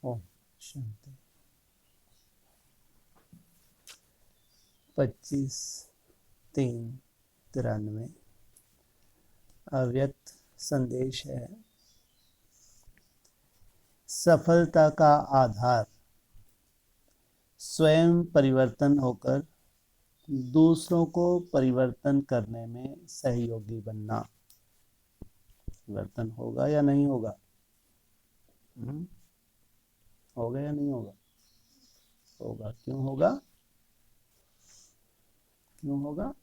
ओम शांति। 25/3/93 अव्यक्त संदेश है। सफलता का आधार स्वयं परिवर्तन होकर दूसरों को परिवर्तन करने में सहयोगी बनना। परिवर्तन होगा या नहीं होगा? होगा या नहीं होगा? होगा। क्यों होगा? क्यों होगा?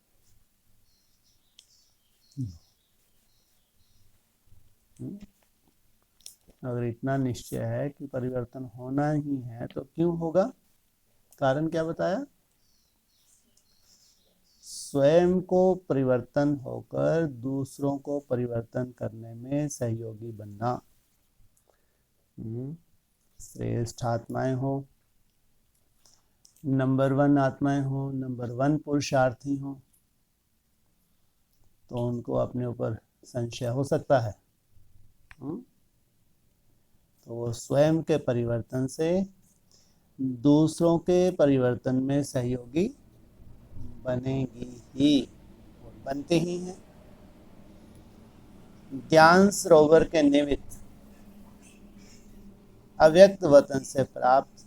अगर इतना निश्चय है कि परिवर्तन होना ही है तो क्यों होगा? कारण क्या बताया? स्वयं को परिवर्तन होकर दूसरों को परिवर्तन करने में सहयोगी बनना। श्रेष्ठ आत्माएं हो, नंबर 1 आत्माएं हो, नंबर 1 पुरुषार्थी हो, तो उनको अपने ऊपर संशय हो सकता है। तो वो स्वयं के परिवर्तन से दूसरों के परिवर्तन में सहयोगी बनेगी ही, बनते ही हैं। ज्ञान सरोवर के निमित्त अव्यक्त वतन से प्राप्त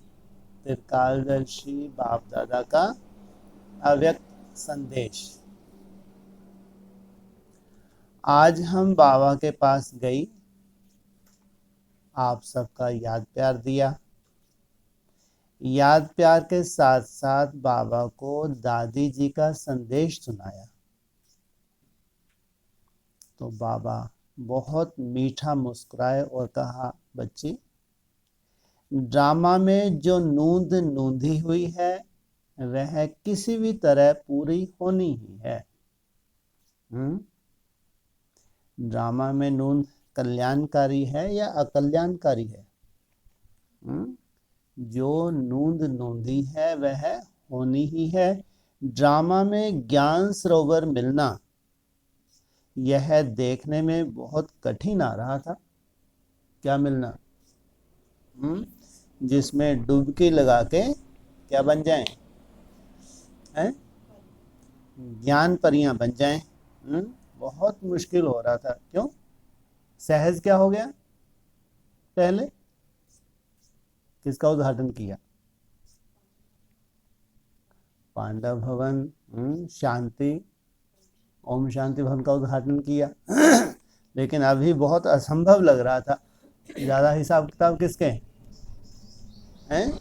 त्रिकालदर्शी बाप दादा का अव्यक्त संदेश। आज हम बाबा के पास गई, आप सबका याद प्यार दिया। याद प्यार के साथ साथ बाबा को दादी जी का संदेश सुनाया। तो बाबा बहुत मीठा मुस्कुराए और कहा, बच्ची, ड्रामा में जो नूंद नूंधी हुई है वह किसी भी तरह पूरी होनी ही है। ड्रामा में नूंद कल्याणकारी है या अकल्याणकारी है? जो नूंद नूंदी है वह होनी ही है। ड्रामा में ज्ञान सरोवर मिलना यह देखने में बहुत कठिन आ रहा था। क्या मिलना? जिसमें डुबकी लगा के क्या बन जाएं? ज्ञान परियां बन जाएं। बहुत मुश्किल हो रहा था। क्यों? सहज क्या हो गया? पहले किसका उद्घाटन किया? पांडव भवन, शांति, ओम शांति भवन का उद्घाटन किया। लेकिन अभी बहुत असंभव लग रहा था। ज्यादा हिसाब किताब किसके हैं?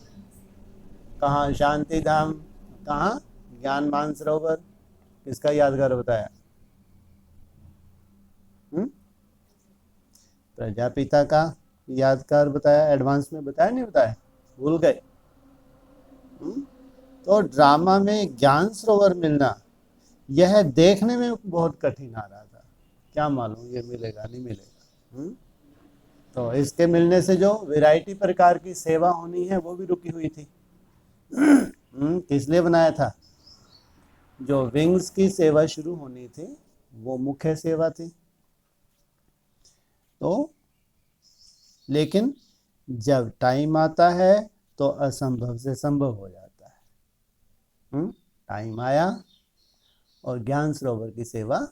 कहाँ शांति धाम, कहाँ ज्ञान मानसरोवर, किसका यादगार बताया? प्रजापिता का यादगार बताया। एडवांस में बताया नहीं बताया? भूल गए? तो ड्रामा में ज्ञान सरोवर मिलना यह देखने में बहुत कठिन आ रहा था। क्या मालूम ये मिलेगा नहीं मिलेगा। तो इसके मिलने से जो वैरायटी प्रकार की सेवा होनी है वो भी रुकी हुई थी। किस लिए बनाया था? जो विंग्स की सेवा शुरू होनी थी वो मुख्य सेवा थी। तो लेकिन जब टाइम आता है तो असंभव से संभव हो जाता है। टाइम आया और ज्ञान सरोवर की सेवा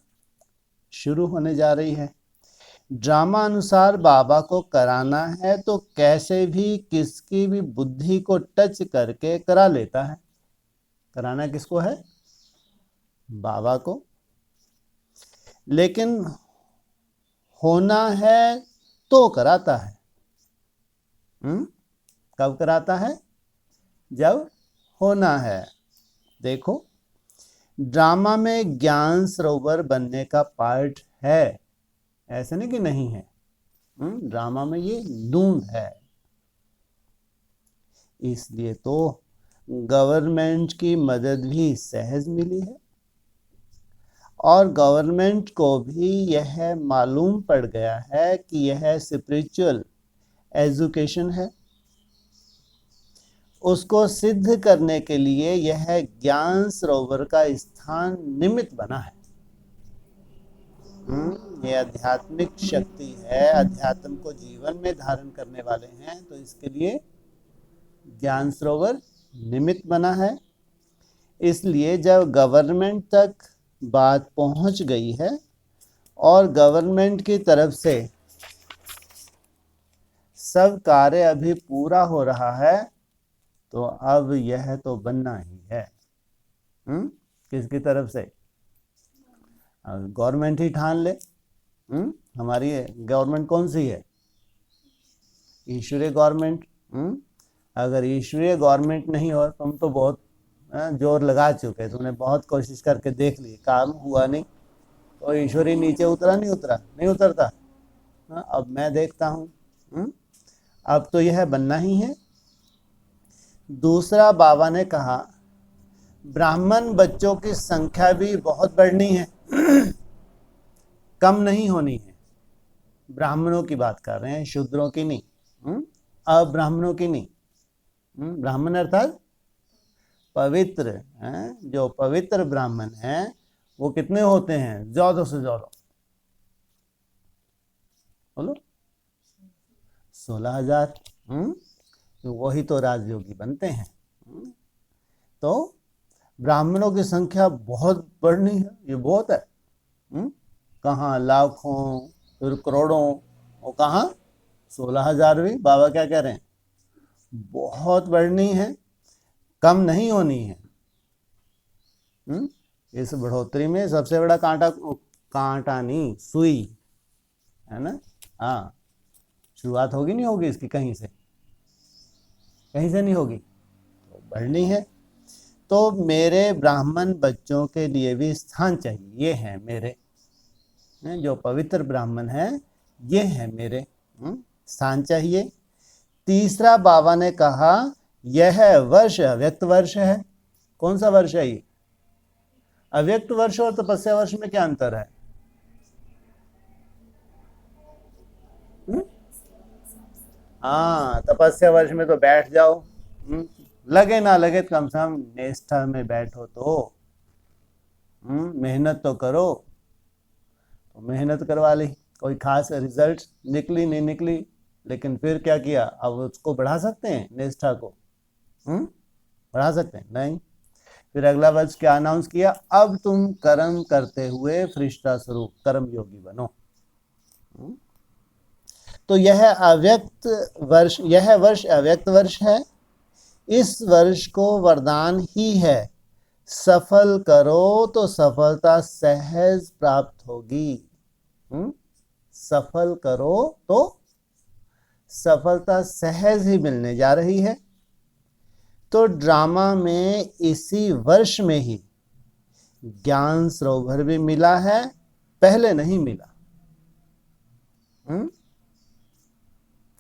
शुरू होने जा रही है। ड्रामा अनुसार बाबा को कराना है तो कैसे भी किसकी भी बुद्धि को टच करके करा लेता है। कराना किसको है? बाबा को। लेकिन होना है तो कराता है। कब कराता है? जब होना है। देखो, ड्रामा में ज्ञान सरोवर बनने का पार्ट है, ऐसे नहीं कि नहीं है। ड्रामा में ये नूंद है। इसलिए तो गवर्नमेंट की मदद भी सहज मिली है और गवर्नमेंट को भी यह मालूम पड़ गया है कि यह स्पिरिचुअल एजुकेशन है। उसको सिद्ध करने के लिए यह ज्ञान सरोवर का स्थान निमित्त बना है। ये आध्यात्मिक शक्ति है, अध्यात्म को जीवन में धारण करने वाले हैं, तो इसके लिए ज्ञान सरोवर निमित्त बना है। इसलिए जब गवर्नमेंट तक बात पहुंच गई है और गवर्नमेंट की तरफ से सब कार्य अभी पूरा हो रहा है, तो अब यह तो बनना ही है। किसकी तरफ से? गवर्नमेंट ही ठान ले। हमारी गवर्नमेंट कौन सी है? ईश्वरीय गवर्नमेंट। अगर ईश्वरीय गवर्नमेंट नहीं हो, तुम तो बहुत जोर लगा चुके, तुमने बहुत कोशिश करके देख ली, काम हुआ नहीं, तो ईश्वरी नीचे उतरा नहीं उतरा? नहीं उतरता। अब मैं देखता हूँ। अब तो यह बनना ही है। दूसरा, बाबा ने कहा ब्राह्मण बच्चों की संख्या भी बहुत बढ़नी है, कम नहीं होनी है। ब्राह्मणों की बात कर रहे हैं, शूद्रों की नहीं, अब्राह्मणों की नहीं। ब्राह्मण अर्थात पवित्र हैं। जो पवित्र ब्राह्मण हैं वो कितने होते हैं? ज्यादा से ज्यादा बोलो 16,000। तो वही तो राजयोगी बनते हैं। तो ब्राह्मणों की संख्या बहुत बढ़नी है, ये बहुत है। कहाँ लाखों फिर करोड़ों, और कहाँ 16,000 भी। बाबा क्या कह रहे हैं? बहुत बढ़नी है, कम नहीं होनी है। इस बढ़ोतरी में सबसे बड़ा कांटा नहीं, सुई है ना। हाँ, शुरुआत होगी नहीं होगी इसकी? कहीं से नहीं होगी, तो बढ़नी है। तो मेरे ब्राह्मण बच्चों के लिए भी स्थान चाहिए। ये है मेरे, जो पवित्र ब्राह्मण हैं ये है मेरे, स्थान चाहिए। तीसरा, बाबा ने कहा यह वर्ष अव्यक्त वर्ष है। कौन सा वर्ष है ये? अव्यक्त वर्ष और तपस्या वर्ष में क्या अंतर है? हाँ, तपस्या वर्ष में तो बैठ जाओ, लगे ना लगे कम से कम निष्ठा में बैठो, तो मेहनत तो करो। तो मेहनत करवा ली, कोई खास रिजल्ट निकली नहीं निकली, लेकिन फिर क्या किया? अब उसको बढ़ा सकते हैं, निष्ठा को बढ़ा सकते हैं? नहीं। फिर अगला वर्ष क्या अनाउंस किया? अब तुम कर्म करते हुए फरिश्ता स्वरूप कर्म योगी बनो। तो यह वर्ष अव्यक्त वर्ष है। इस वर्ष को वरदान ही है, सफल करो तो सफलता सहज प्राप्त होगी। सफल करो तो सफलता सहज ही मिलने जा रही है। तो ड्रामा में इसी वर्ष में ही ज्ञान सरोवर भी मिला है, पहले नहीं मिला।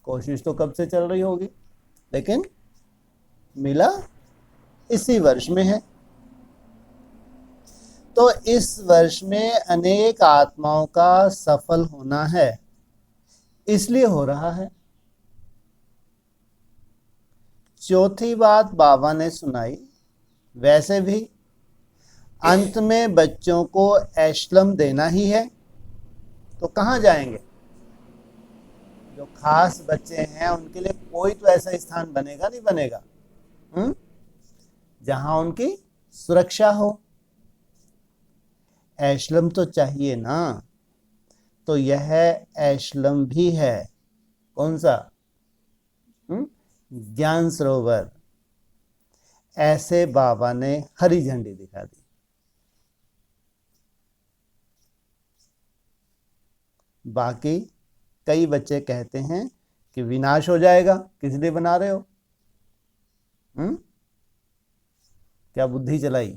कोशिश तो कब से चल रही होगी, लेकिन मिला इसी वर्ष में है। तो इस वर्ष में अनेक आत्माओं का सफल होना है, इसलिए हो रहा है। चौथी बात बाबा ने सुनाई, वैसे भी अंत में बच्चों को एशलम देना ही है, तो कहाँ जाएंगे? जो खास बच्चे हैं उनके लिए कोई तो ऐसा स्थान बनेगा नहीं बनेगा, जहां उनकी सुरक्षा हो। एशलम तो चाहिए ना, तो यह एशलम भी है। कौन सा? ज्ञान सरोवर। ऐसे बाबा ने हरी झंडी दिखा दी। बाकी कई बच्चे कहते हैं कि विनाश हो जाएगा, किस लिए बना रहे हो? क्या बुद्धि चलाई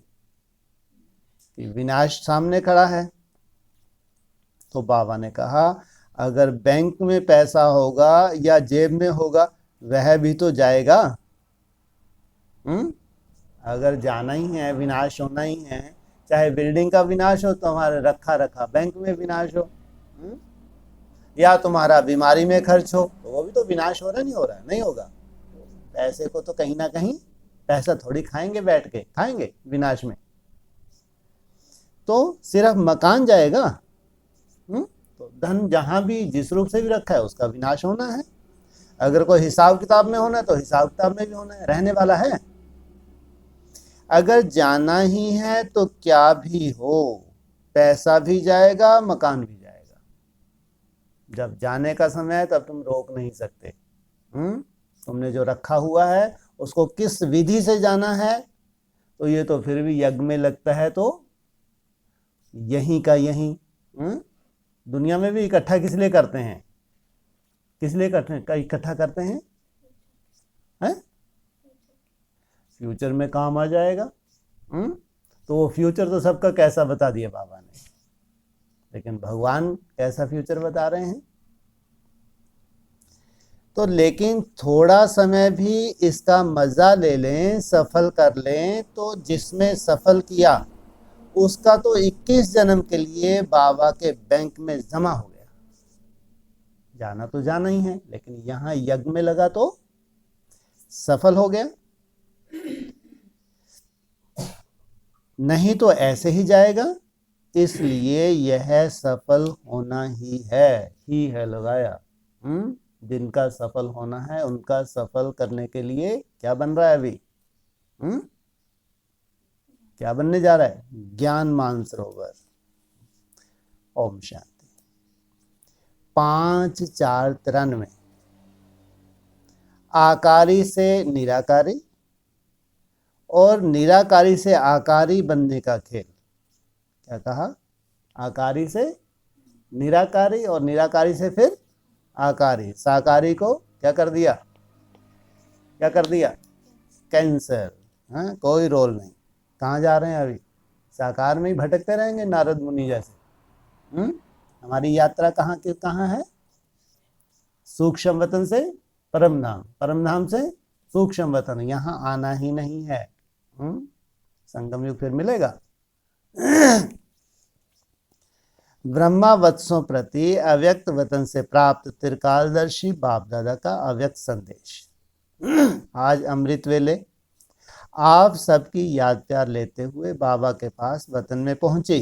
कि विनाश सामने खड़ा है? तो बाबा ने कहा अगर बैंक में पैसा होगा या जेब में होगा, वह भी तो जाएगा। अगर जाना ही है, विनाश होना ही है, चाहे बिल्डिंग का विनाश हो, तो हमारे रखा बैंक में विनाश हो, या तुम्हारा बीमारी में खर्च हो, तो वो भी तो विनाश हो रहा है, नहीं हो रहा है? नहीं होगा। पैसे को तो कहीं ना कहीं पैसा थोड़ी खाएंगे, बैठ के खाएंगे विनाश में। तो सिर्फ मकान जाएगा, तो धन जहां भी जिस रूप से भी रखा है उसका विनाश होना है। अगर कोई हिसाब किताब में होना है तो हिसाब किताब में भी होना है, रहने वाला है। अगर जाना ही है तो क्या भी हो, पैसा भी जाएगा, मकान भी जाएगा। जब जाने का समय है तब तुम रोक नहीं सकते। तुमने जो रखा हुआ है उसको किस विधि से जाना है, तो ये तो फिर भी यज्ञ में लगता है, तो यहीं का यहीं। दुनिया में भी इकट्ठा किस लिए करते हैं, किस लिए इकट्ठा करते हैं? फ्यूचर में काम आ जाएगा। तो वो फ्यूचर तो सबका कैसा बता दिया बाबा ने, लेकिन भगवान कैसा फ्यूचर बता रहे हैं। तो लेकिन थोड़ा समय भी इसका मजा ले लें, सफल कर लें, तो जिसमें सफल किया उसका तो 21 जन्म के लिए बाबा के बैंक में जमा हो गया। जाना तो जाना ही है, लेकिन यहां यज्ञ में लगा तो सफल हो गया, नहीं तो ऐसे ही जाएगा। इसलिए यह सफल होना ही है लगाया। जिनका सफल होना है उनका सफल करने के लिए क्या बन रहा है अभी? क्या बनने जा रहा है? ज्ञान मानसरोवर। ओम शांति। 5-4-93 आकारी से निराकारी और निराकारी से आकारी बनने का खेल। क्या कहा? आकारी से निराकारी और निराकारी से फिर आकारी। साकारी को क्या कर दिया? क्या कर दिया? कैंसर। कोई रोल नहीं। कहाँ जा रहे हैं अभी? साकार में ही भटकते रहेंगे नारद मुनि जैसे। हमारी यात्रा कहाँ है? सूक्ष्म वतन से परम धाम, परम धाम से सूक्ष्म वतन। यहाँ आना ही नहीं है। संगम युग फिर मिलेगा। ब्रह्मा वत्सों प्रति अव्यक्त वतन से प्राप्त त्रिकालदर्शी बाप दादा का अव्यक्त संदेश। आज अमृत वेले आप सबकी याद प्यार लेते हुए बाबा के पास वतन में पहुंचे,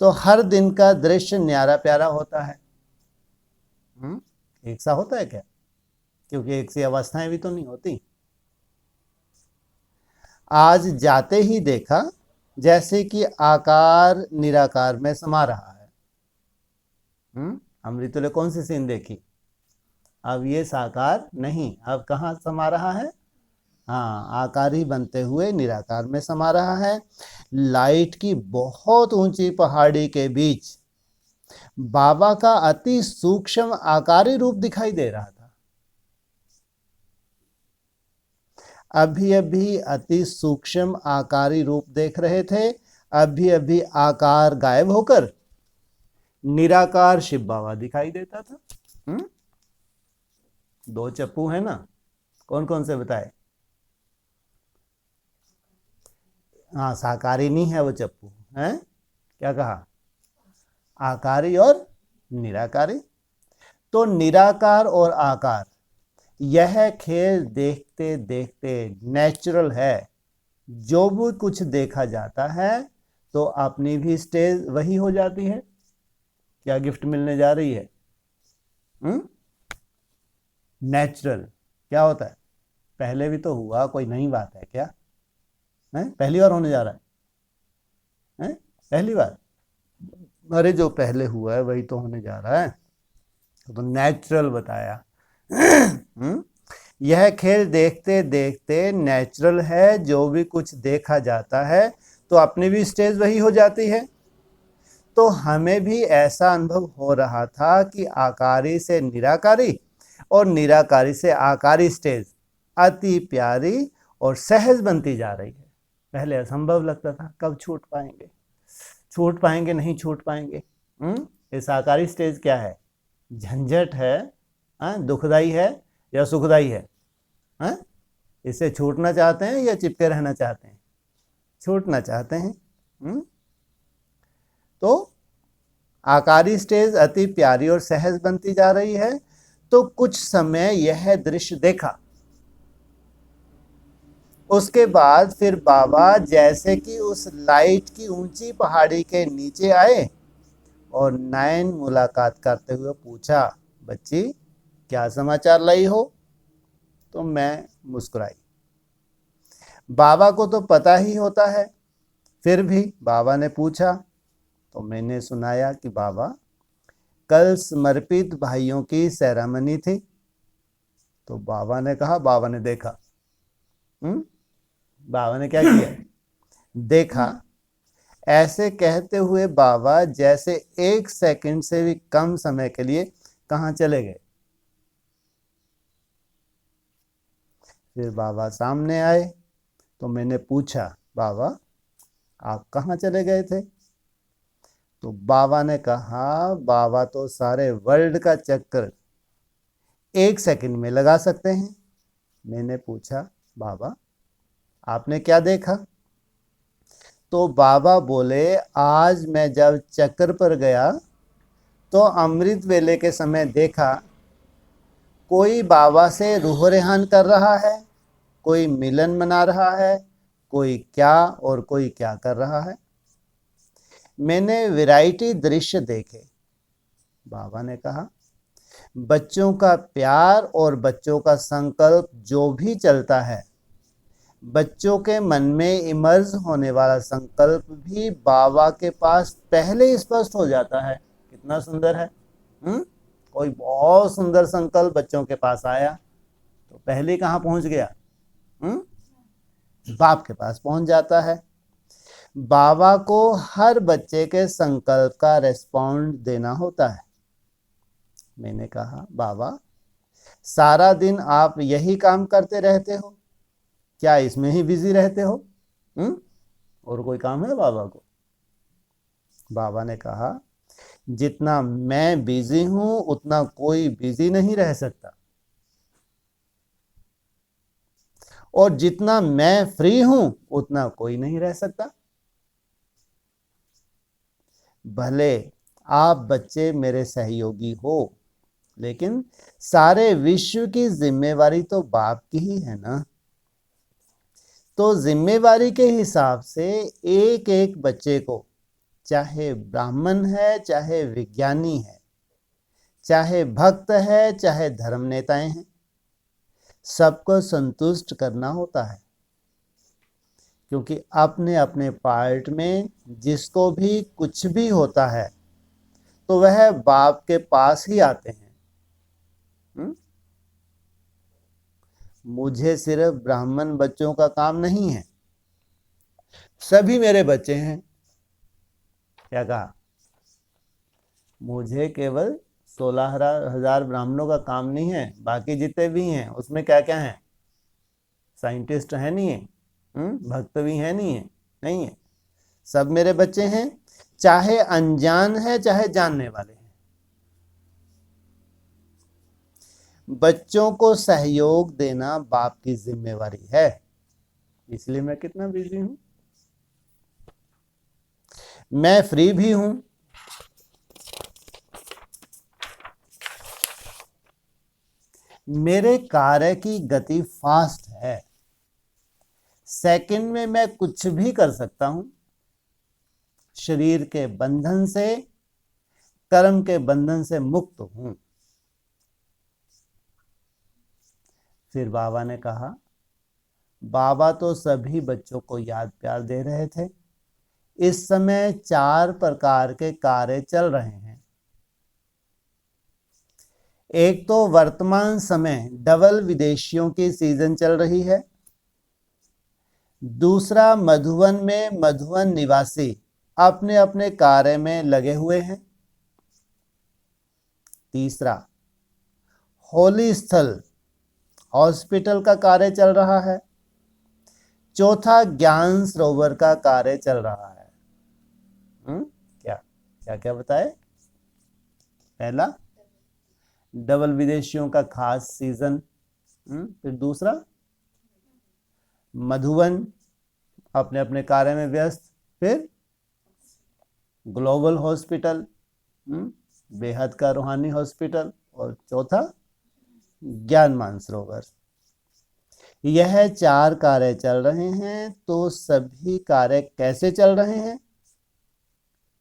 तो हर दिन का दृश्य न्यारा प्यारा होता है। एक सा होता है क्या? क्योंकि एक सी अवस्थाएं भी तो नहीं होती। आज जाते ही देखा जैसे कि आकार निराकार में समा रहा है। अमृतुल्य कौन सी सीन देखी? अब ये साकार नहीं, अब कहाँ समा रहा है? हाँ, आकारी बनते हुए निराकार में समा रहा है। लाइट की बहुत ऊंची पहाड़ी के बीच बाबा का अति सूक्ष्म आकारी रूप दिखाई दे रहा था। अभी अभी अति सूक्ष्म आकारी रूप देख रहे थे, अभी अभी आकार गायब होकर निराकार शिव बाबा दिखाई देता था। 2 चप्पू है ना, कौन कौन से बताए? हाँ, साकारी नहीं है वो चप्पू है। क्या कहा? आकारी और निराकारी। तो निराकार और आकार, यह खेल देखते देखते नेचुरल है। जो भी कुछ देखा जाता है तो अपनी भी स्टेज वही हो जाती है। क्या गिफ्ट मिलने जा रही है? नेचुरल क्या होता है? पहले भी तो हुआ, कोई नई बात है क्या? पहली बार होने जा रहा है? पहली बार? अरे जो पहले हुआ है वही तो होने जा रहा है। तो नेचुरल बताया। यह खेल देखते देखते नेचुरल है। जो भी कुछ देखा जाता है तो अपनी भी स्टेज वही हो जाती है। तो हमें भी ऐसा अनुभव हो रहा था कि आकारी से निराकारी और निराकारी से आकारी स्टेज अति प्यारी और सहज बनती जा रही है। पहले असंभव लगता था, कब छूट पाएंगे, छूट पाएंगे, नहीं छूट पाएंगे। इस आकारी स्टेज क्या है? झंझट है, दुखदाई है या सुखदाई है? इससे छूटना चाहते हैं या चिपके रहना चाहते हैं? छूटना चाहते हैं। तो आकारी स्टेज अति प्यारी और सहज बनती जा रही है। तो कुछ समय यह दृश्य देखा, उसके बाद फिर बाबा जैसे कि उस लाइट की ऊंची पहाड़ी के नीचे आए और नयन मुलाकात करते हुए पूछा, बच्ची क्या समाचार लाई हो? तो मैं मुस्कुराई। बाबा को तो पता ही होता है, फिर भी बाबा ने पूछा तो मैंने सुनाया कि बाबा, कल समर्पित भाइयों की सेरेमनी थी। तो बाबा ने कहा, बाबा ने देखा। बाबा ने क्या किया? देखा। ऐसे कहते हुए बाबा जैसे 1 सेकंड से भी कम समय के लिए कहाँ चले गए। फिर बाबा सामने आए तो मैंने पूछा, बाबा आप कहाँ चले गए थे? तो बाबा ने कहा, बाबा तो सारे वर्ल्ड का चक्कर 1 सेकंड में लगा सकते हैं। मैंने पूछा, बाबा आपने क्या देखा? तो बाबा बोले, आज मैं जब चक्कर पर गया तो अमृत वेले के समय देखा, कोई बाबा से रूह रेहान कर रहा है, कोई मिलन मना रहा है, कोई क्या और कोई क्या कर रहा है। मैंने वैरायटी दृश्य देखे। बाबा ने कहा, बच्चों का प्यार और बच्चों का संकल्प जो भी चलता है, बच्चों के मन में इमर्ज होने वाला संकल्प भी बाबा के पास पहले ही स्पष्ट हो जाता है। कितना सुंदर है। कोई बहुत सुंदर संकल्प बच्चों के पास आया तो पहले कहाँ पहुंच गया? बाप के पास पहुंच जाता है। बाबा को हर बच्चे के संकल्प का रेस्पॉन्ड देना होता है। मैंने कहा, बाबा सारा दिन आप यही काम करते रहते हो, क्या इसमें ही बिजी रहते हो? और कोई काम है बाबा को? बाबा ने कहा, जितना मैं बिजी हूं उतना कोई बिजी नहीं रह सकता, और जितना मैं फ्री हूं उतना कोई नहीं रह सकता। भले आप बच्चे मेरे सहयोगी हो, लेकिन सारे विश्व की जिम्मेवारी तो बाप की ही है ना। तो जिम्मेवारी के हिसाब से एक एक बच्चे को, चाहे ब्राह्मण है, चाहे विज्ञानी है, चाहे भक्त है, चाहे धर्म नेताएं हैं, सबको संतुष्ट करना होता है। क्योंकि अपने अपने पार्ट में जिसको भी कुछ भी होता है तो वह बाप के पास ही आते हैं। मुझे सिर्फ ब्राह्मण बच्चों का काम नहीं है, सभी मेरे बच्चे हैं। क्या कहा? मुझे केवल 16,000 ब्राह्मणों का काम नहीं है, बाकी जितने भी हैं उसमें क्या क्या है? साइंटिस्ट है नहीं है, भक्त भी है नहीं है, नहीं है, सब मेरे बच्चे हैं, चाहे अनजान है चाहे जानने वाले हैं। बच्चों को सहयोग देना बाप की जिम्मेवारी है, इसलिए मैं कितना बिजी हूं। मैं फ्री भी हूं। मेरे कार्य की गति फास्ट है, सेकंड में मैं कुछ भी कर सकता हूं। शरीर के बंधन से, कर्म के बंधन से मुक्त हूं। फिर बाबा ने कहा, बाबा तो सभी बच्चों को याद प्यार दे रहे थे। इस समय 4 प्रकार के कार्य चल रहे हैं। एक तो वर्तमान समय डबल विदेशियों की सीजन चल रही है। दूसरा, मधुवन में मधुवन निवासी अपने अपने कार्य में लगे हुए हैं। तीसरा, होली स्थल हॉस्पिटल का कार्य चल रहा है। चौथा, ज्ञान सरोवर का कार्य चल रहा है। क्या क्या क्या बताए? पहला, डबल विदेशियों का खास सीजन। फिर दूसरा, मधुवन अपने अपने कार्य में व्यस्त। फिर ग्लोबल हॉस्पिटल, बेहद का रूहानी हॉस्पिटल। और चौथा, ज्ञान मानसरोवर। यह 4 कार्य चल रहे हैं। तो सभी कार्य कैसे चल रहे हैं?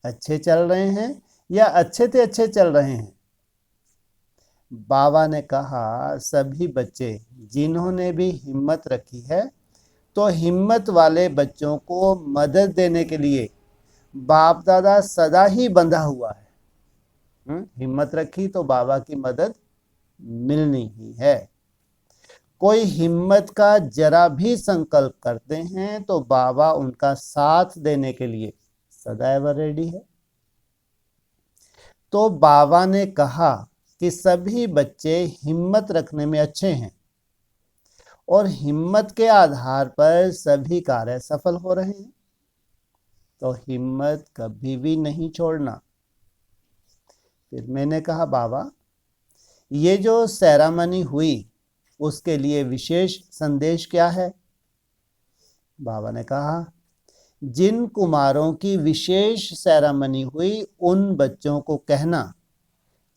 अच्छे चल रहे हैं या अच्छे से अच्छे चल रहे हैं? बाबा ने कहा, सभी बच्चे जिन्होंने भी हिम्मत रखी है, तो हिम्मत वाले बच्चों को मदद देने के लिए बाप दादा सदा ही बंधा हुआ है। हिम्मत रखी तो बाबा की मदद मिलनी ही है। कोई हिम्मत का जरा भी संकल्प करते हैं तो बाबा उनका साथ देने के लिए सदैव रेडी है। तो बाबा ने कहा कि सभी बच्चे हिम्मत रखने में अच्छे हैं और हिम्मत के आधार पर सभी कार्य सफल हो रहे हैं, तो हिम्मत कभी भी नहीं छोड़ना। फिर मैंने कहा, बाबा ये जो सेरेमनी हुई उसके लिए विशेष संदेश क्या है? बाबा ने कहा, जिन कुमारों की विशेष सेरेमनी हुई उन बच्चों को कहना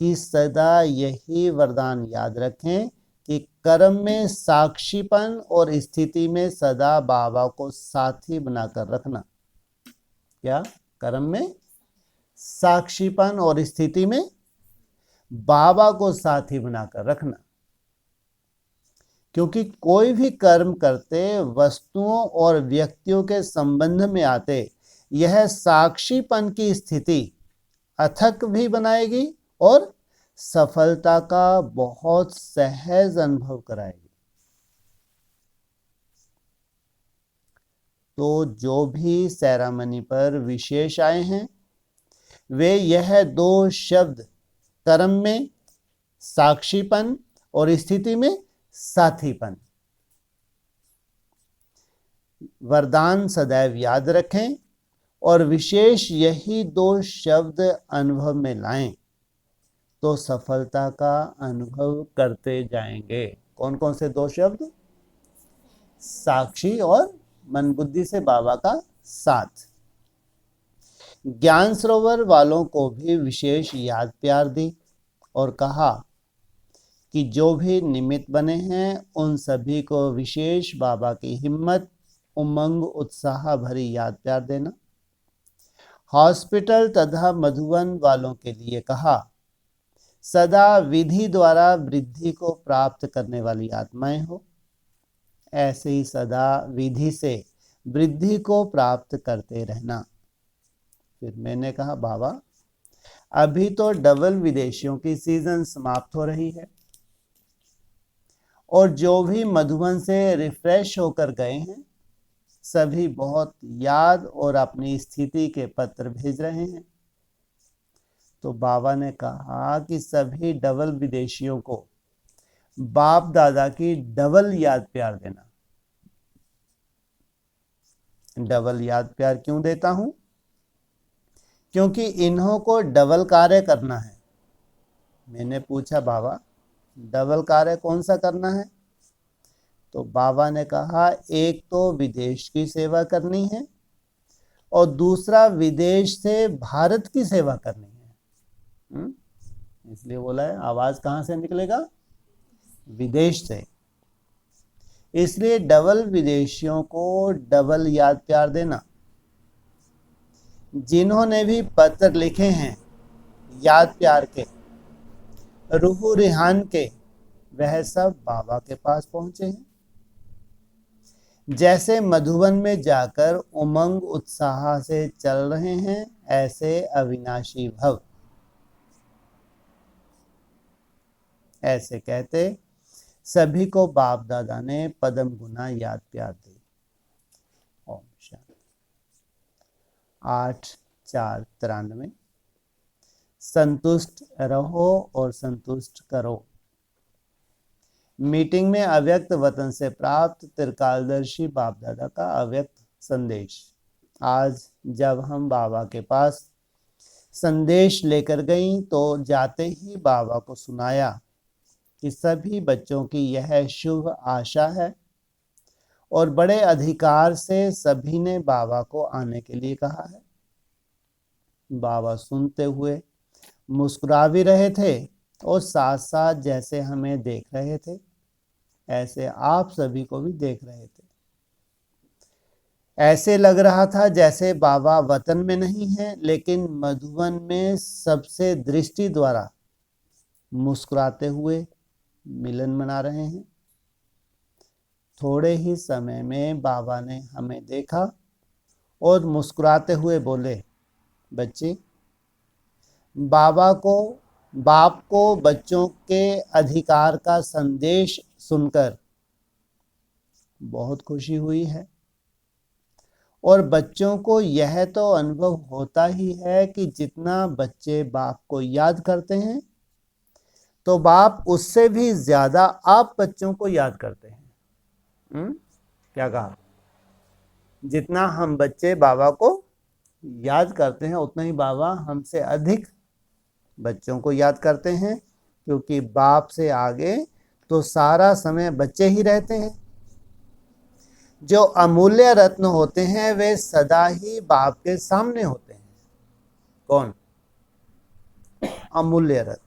कि सदा यही वरदान याद रखें कि कर्म में साक्षीपन और स्थिति में सदा बाबा को साथी बनाकर रखना। क्या? कर्म में साक्षीपन और स्थिति में बाबा को साथी बनाकर रखना। क्योंकि कोई भी कर्म करते वस्तुओं और व्यक्तियों के संबंध में आते यह साक्षीपन की स्थिति अथक भी बनाएगी और सफलता का बहुत सहज अनुभव कराएगी। तो जो भी सेरेमनी पर विशेष आए हैं वे यह दो शब्द कर्म में साक्षीपन और स्थिति में साथीपन वरदान सदैव याद रखें और विशेष यही दो शब्द अनुभव में लाएं तो सफलता का अनुभव करते जाएंगे। कौन कौन से दो शब्द? साक्षी और मन बुद्धि से बाबा का साथ। ज्ञान सरोवर वालों को भी विशेष याद प्यार दी और कहा कि जो भी निमित्त बने हैं उन सभी को विशेष बाबा की हिम्मत, उमंग, उत्साह भरी याद प्यार देना। हॉस्पिटल तथा मधुबन वालों के लिए कहा, सदा विधि द्वारा वृद्धि को प्राप्त करने वाली आत्माएं हो, ऐसे ही सदा विधि से वृद्धि को प्राप्त करते रहना। फिर मैंने कहा, बाबा अभी तो डबल विदेशियों की सीजन समाप्त हो रही है और जो भी मधुबन से रिफ्रेश होकर गए हैं सभी बहुत याद और अपनी स्थिति के पत्र भेज रहे हैं। तो बाबा ने कहा कि सभी डबल विदेशियों को बाप दादा की डबल याद प्यार देना। डबल याद प्यार क्यों देता हूं? क्योंकि इन्हों को डबल कार्य करना है। मैंने पूछा, बाबा डबल कार्य कौन सा करना है? तो बाबा ने कहा, एक तो विदेश की सेवा करनी है और दूसरा विदेश से भारत की सेवा करनी है। इसलिए बोला है, आवाज कहां से निकलेगा? विदेश से। इसलिए डबल विदेशियों को डबल याद प्यार देना। जिन्होंने भी पत्र लिखे हैं याद प्यार के, रूह रिहान के, वह सब बाबा के पास पहुंचे हैं। जैसे मधुबन में जाकर उमंग उत्साह से चल रहे हैं ऐसे अविनाशी भव। ऐसे कहते सभी को बाप दादा ने पदम गुना याद प्यार दी। ओम शांति। 8/4/93। संतुष्ट रहो और संतुष्ट करो। मीटिंग में अव्यक्त वतन से प्राप्त त्रिकालदर्शी बाप दादा का अव्यक्त संदेश। आज जब हम बाबा के पास संदेश लेकर गई तो जाते ही बाबा को सुनाया कि सभी बच्चों की यह शुभ आशा है और बड़े अधिकार से सभी ने बाबा को आने के लिए कहा है। बाबा सुनते हुए मुस्कुरा भी रहे थे और साथ साथ जैसे हमें देख रहे थे ऐसे आप सभी को भी देख रहे थे। ऐसे लग रहा था जैसे बाबा वतन में नहीं है लेकिन मधुबन में सबसे दृष्टि द्वारा मुस्कुराते हुए मिलन मना रहे हैं। थोड़े ही समय में बाबा ने हमें देखा और मुस्कुराते हुए बोले, बच्चे, बाप को बच्चों के अधिकार का संदेश सुनकर बहुत खुशी हुई है और बच्चों को यह तो अनुभव होता ही है कि जितना बच्चे बाप को याद करते हैं तो बाप उससे भी ज्यादा आप बच्चों को याद करते हैं। क्या कहा? जितना हम बच्चे बाबा को याद करते हैं उतना ही बाबा हमसे अधिक बच्चों को याद करते हैं, क्योंकि बाप से आगे तो सारा समय बच्चे ही रहते हैं। जो अमूल्य रत्न होते हैं वे सदा ही बाप के सामने होते हैं। कौन? अमूल्य रत्न।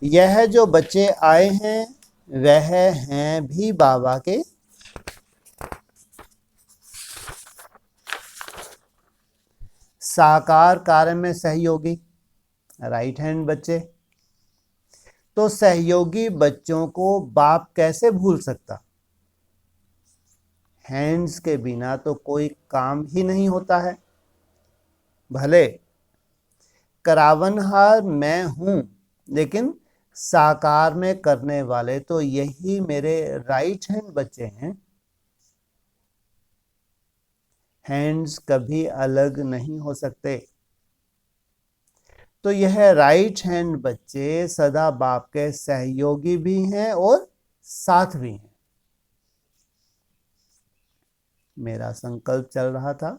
यह जो बच्चे आए हैं वह हैं भी बाबा के साकार कार्य में सहयोगी, राइट हैंड बच्चे। तो सहयोगी बच्चों को बाप कैसे भूल सकता? हैंड्स के बिना तो कोई काम ही नहीं होता है। भले करावनहार मैं हूं, लेकिन साकार में करने वाले तो यही मेरे राइट हैंड बच्चे हैं। हैंड्स कभी अलग नहीं हो सकते। तो यह राइट हैंड बच्चे सदा बाप के सहयोगी भी हैं और साथ भी हैं। मेरा संकल्प चल रहा था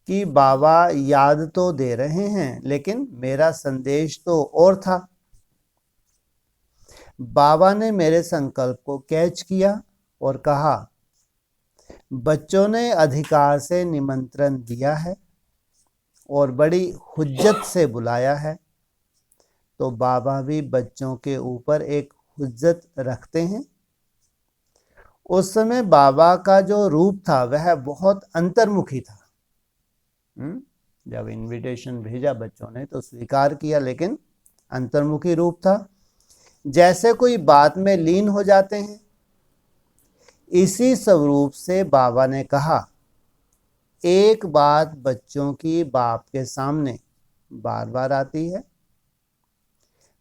कि बाबा याद तो दे रहे हैं, लेकिन मेरा संदेश तो और था। बाबा ने मेरे संकल्प को कैच किया और कहा, बच्चों ने अधिकार से निमंत्रण दिया है और बड़ी हुज्जत से बुलाया है, तो बाबा भी बच्चों के ऊपर एक हुज्जत रखते हैं। उस समय बाबा का जो रूप था वह बहुत अंतर्मुखी था। जब इनविटेशन भेजा बच्चों ने तो स्वीकार किया, लेकिन अंतर्मुखी रूप था, जैसे कोई बात में लीन हो जाते हैं। इसी स्वरूप से बाबा ने कहा, एक बात बच्चों की बाप के सामने बार बार आती है।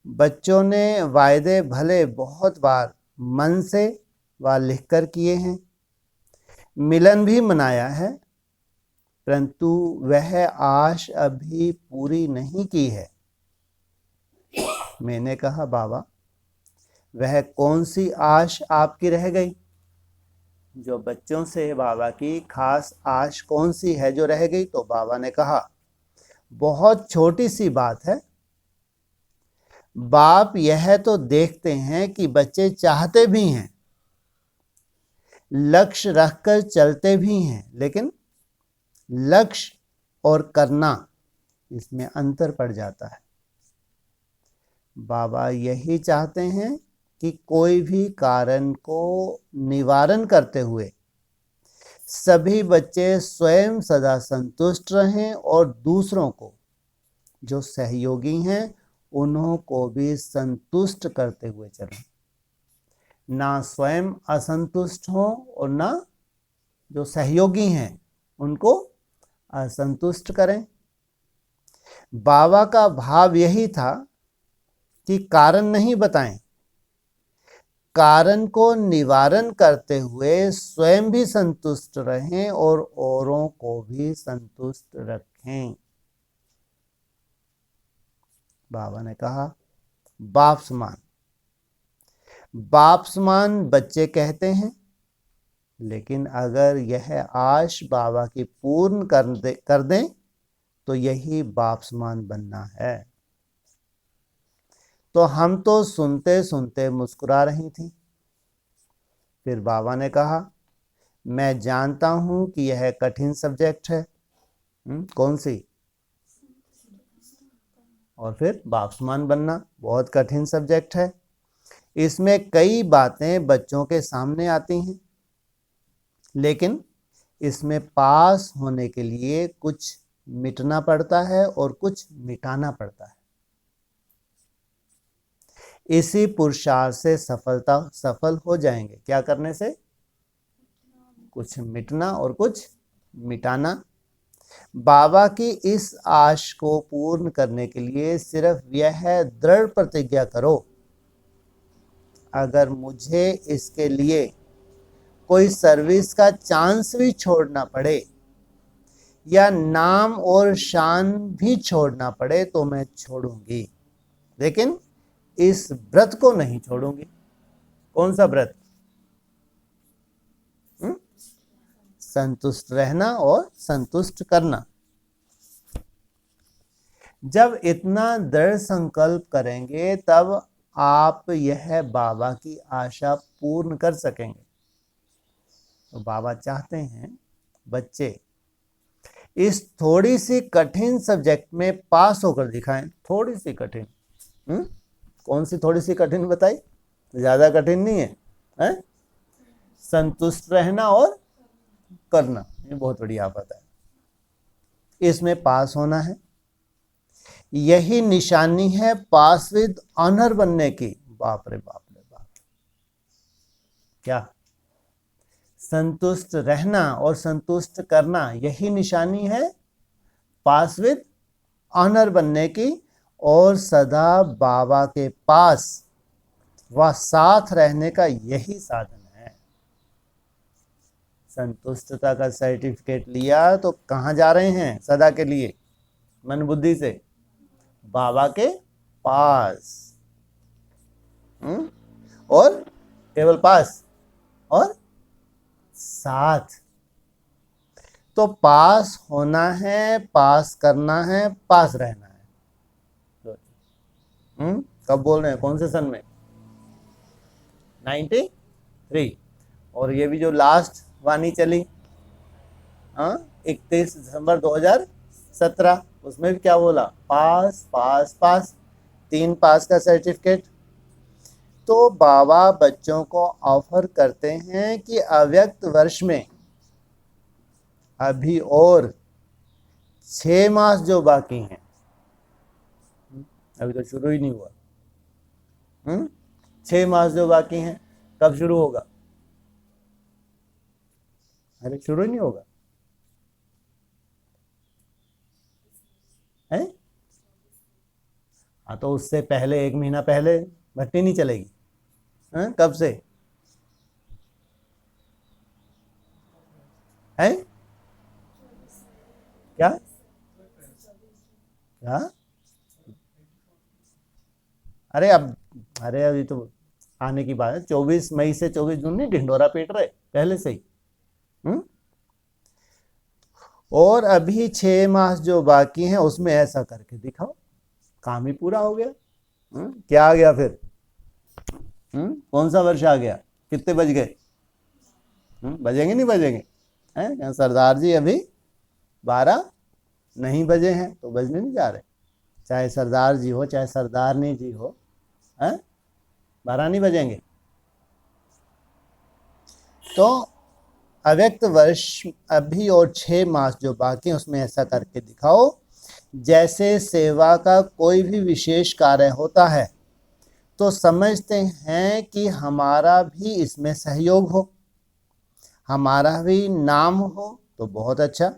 बच्चों ने वायदे भले बहुत बार मन से व लिखकर किए हैं, मिलन भी मनाया है, परंतु वह आश अभी पूरी नहीं की है। मैंने कहा, बाबा, वह कौन सी आश आपकी रह गई? जो बच्चों से बाबा की खास आश कौन सी है जो रह गई? तो बाबा ने कहा, बहुत छोटी सी बात है। बाप यह तो देखते हैं कि बच्चे चाहते भी हैं, लक्ष्य रखकर चलते भी हैं, लेकिन लक्ष्य और करना इसमें अंतर पड़ जाता है। बाबा यही चाहते हैं कि कोई भी कारण को निवारण करते हुए सभी बच्चे स्वयं सदा संतुष्ट रहें और दूसरों को, जो सहयोगी हैं, उन्हों को भी संतुष्ट करते हुए चलें। ना स्वयं असंतुष्ट हो और ना जो सहयोगी हैं उनको असंतुष्ट करें। बाबा का भाव यही था कि कारण नहीं बताएं, कारण को निवारण करते हुए स्वयं भी संतुष्ट रहें और औरों को भी संतुष्ट रखें। बाबा ने कहा, बाप समान। बाप समान बच्चे कहते हैं, लेकिन अगर यह आश बाबा की पूर्ण कर दें तो यही बाप समान बनना है। तो हम तो सुनते सुनते मुस्कुरा रही थी। फिर बाबा ने कहा, मैं जानता हूं कि यह कठिन सब्जेक्ट है। कौन सी? और फिर बाप समान बनना बहुत कठिन सब्जेक्ट है। इसमें कई बातें बच्चों के सामने आती हैं, लेकिन इसमें पास होने के लिए कुछ मिटना पड़ता है और कुछ मिटाना पड़ता है। इसी पुरुषार्थ से सफल हो जाएंगे। क्या करने से? कुछ मिटना और कुछ मिटाना। बाबा की इस आश को पूर्ण करने के लिए सिर्फ यह दृढ़ प्रतिज्ञा करो, अगर मुझे इसके लिए कोई सर्विस का चांस भी छोड़ना पड़े या नाम और शान भी छोड़ना पड़े तो मैं छोड़ूंगी, लेकिन इस व्रत को नहीं छोड़ूंगी। कौन सा व्रत? संतुष्ट रहना और संतुष्ट करना। जब इतना दृढ़ संकल्प करेंगे तब आप यह बाबा की आशा पूर्ण कर सकेंगे। तो बाबा चाहते हैं बच्चे इस थोड़ी सी कठिन सब्जेक्ट में पास होकर दिखाएं। थोड़ी सी कठिन, कौन सी थोड़ी सी कठिन बताई? ज्यादा कठिन नहीं है, संतुष्ट रहना और करना, ये बहुत बड़ी आफत है। इसमें पास होना है, यही निशानी है पास विद ऑनर बनने की। बाप रे बाप रे बाप, क्या संतुष्ट रहना और संतुष्ट करना, यही निशानी है पास विद ऑनर बनने की, और सदा बाबा के पास व साथ रहने का यही साधन है। संतुष्टता का सर्टिफिकेट लिया तो कहाँ जा रहे हैं सदा के लिए? मन बुद्धि से बाबा के पास। और केवल पास और साथ। तो पास होना है, पास करना है, पास रहना है। कब बोल रहे हैं? कौन से सन में? 93। और ये भी जो लास्ट वाणी चली 31 दिसंबर 2017, उसमें भी क्या बोला? पास पास पास, 3 पास का सर्टिफिकेट। तो बाबा बच्चों को ऑफर करते हैं कि अव्यक्त वर्ष में अभी और 6 मास जो बाकी हैं, अभी तो शुरू ही नहीं हुआ, 6 मास जो बाकी हैं, कब शुरू होगा? अरे शुरू ही नहीं होगा है। हाँ, तो उससे पहले 1 महीना पहले भट्टी नहीं चलेगी। कब से है? क्या क्या? अरे अभी तो आने की बात है। 24 मई से 24 जून नहीं ढिंडोरा पीट रहे पहले से ही। और अभी 6 मास जो बाकी हैं उसमें ऐसा करके दिखाओ, काम ही पूरा हो गया। क्या आ गया फिर? कौन सा वर्ष आ गया? कितने बज गए? बजेंगे नहीं बजेंगे? हैं सरदार जी अभी 12 नहीं बजे हैं तो बजने नहीं जा रहे। चाहे सरदार जी हो चाहे सरदारनी जी हो, 12 नहीं बजेंगे। तो अव्यक्त वर्ष अभी और 6 मास जो बाकी हैं उसमें ऐसा करके दिखाओ जैसे सेवा का कोई भी विशेष कार्य होता है तो समझते हैं कि हमारा भी इसमें सहयोग हो, हमारा भी नाम हो तो बहुत अच्छा।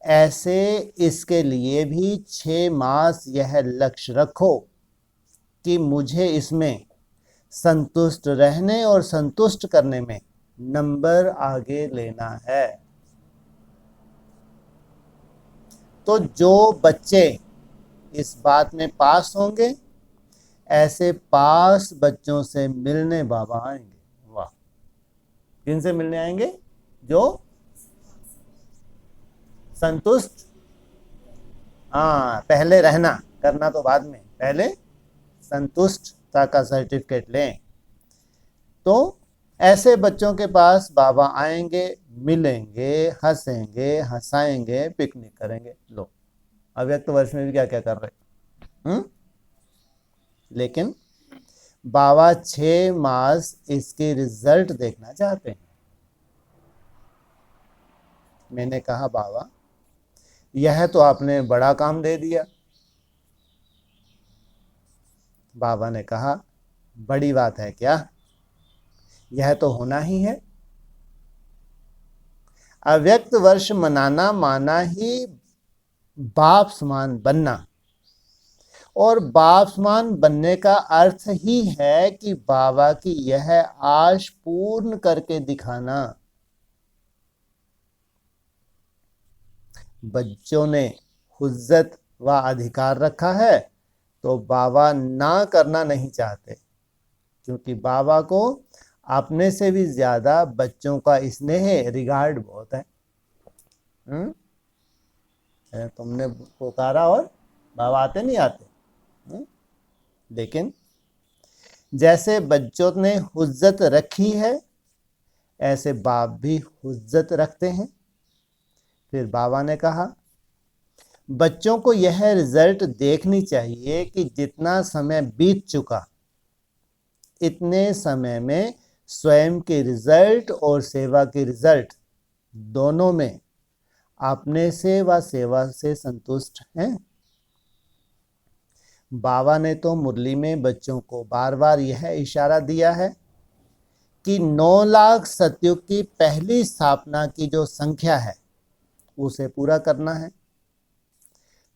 ऐसे इसके लिए भी 6 मास यह लक्ष्य रखो कि मुझे इसमें संतुष्ट रहने और संतुष्ट करने में नंबर आगे लेना है। तो जो बच्चे इस बात में पास होंगे, ऐसे पास बच्चों से मिलने बाबा आएंगे। वाह! किन से मिलने आएंगे? जो संतुष्ट, पहले रहना, करना तो बाद में, पहले संतुष्टता का सर्टिफिकेट लें। तो ऐसे बच्चों के पास बाबा आएंगे, मिलेंगे, हंसेंगे, हंसाएंगे, पिकनिक करेंगे। लो, अव्यक्त वर्ष में भी क्या क्या कर रहे। लेकिन बाबा 6 मास इसके रिजल्ट देखना चाहते हैं। मैंने कहा बाबा यह तो आपने बड़ा काम दे दिया, बाबा ने कहा, बड़ी बात है क्या, यह तो होना ही है। अव्यक्त वर्ष मनाना माना ही बाप समान बनना, और बाप समान बनने का अर्थ ही है कि बाबा की यह आश पूर्ण करके दिखाना। बच्चों ने हुज्जत व अधिकार रखा है तो बाबा ना करना नहीं चाहते, क्योंकि बाबा को अपने से भी ज्यादा बच्चों का स्नेह रिगार्ड बहुत है। तुमने पुकारा और बाबा आते नहीं आते। लेकिन जैसे बच्चों ने हुज्जत रखी है, ऐसे बाप भी हुज्जत रखते हैं। फिर बाबा ने कहा, बच्चों को यह रिजल्ट देखनी चाहिए कि जितना समय बीत चुका, इतने समय में स्वयं के रिजल्ट और सेवा के रिजल्ट दोनों में अपने से व सेवा से संतुष्ट हैं। बाबा ने तो मुरली में बच्चों को बार बार यह इशारा दिया है कि 9 लाख सतयुग की पहली स्थापना की जो संख्या है उसे पूरा करना है।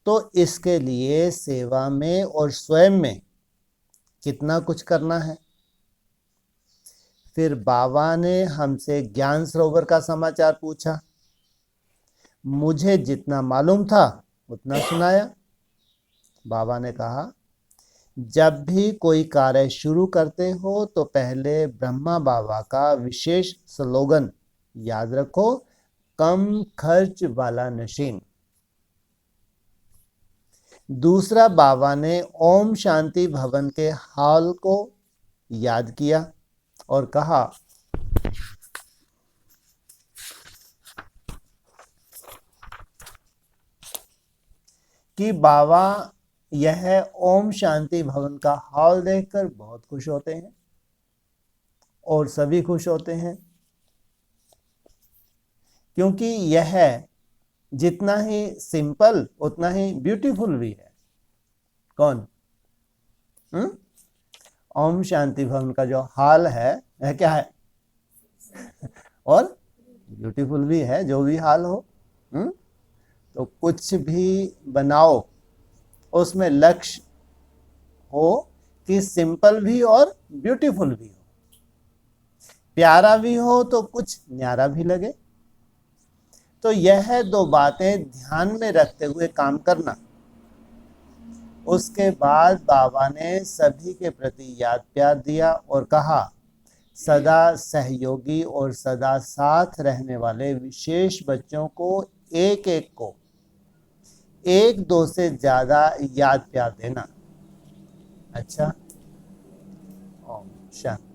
तो इसके लिए सेवा में और स्वयं में कितना कुछ करना है। फिर बाबा ने हमसे ज्ञान सरोवर का समाचार पूछा। मुझे जितना मालूम था उतना सुनाया। बाबा ने कहा, जब भी कोई कार्य शुरू करते हो तो पहले ब्रह्मा बाबा का विशेष स्लोगन याद रखो, कम खर्च वाला नशीन। दूसरा, बाबा ने ओम शांति भवन के हॉल को याद किया और कहा, कि बाबा यह ओम शांति भवन का हॉल देखकर बहुत खुश होते हैं और सभी खुश होते हैं, क्योंकि यह जितना ही सिंपल उतना ही ब्यूटीफुल भी है। कौन? ओम शांति भवन का जो हॉल है वह क्या है और ब्यूटीफुल भी है, जो भी हाल हो। तो कुछ भी बनाओ उसमें लक्ष्य हो कि सिंपल भी और ब्यूटीफुल भी हो, प्यारा भी हो तो कुछ न्यारा भी लगे। तो यह 2 बातें ध्यान में रखते हुए काम करना। उसके बाद बाबा ने सभी के प्रति याद प्यार दिया और कहा, सदा सहयोगी और सदा साथ रहने वाले विशेष बच्चों को एक एक को 1-2 से ज्यादा याद प्यार देना। अच्छा, ओम शांति।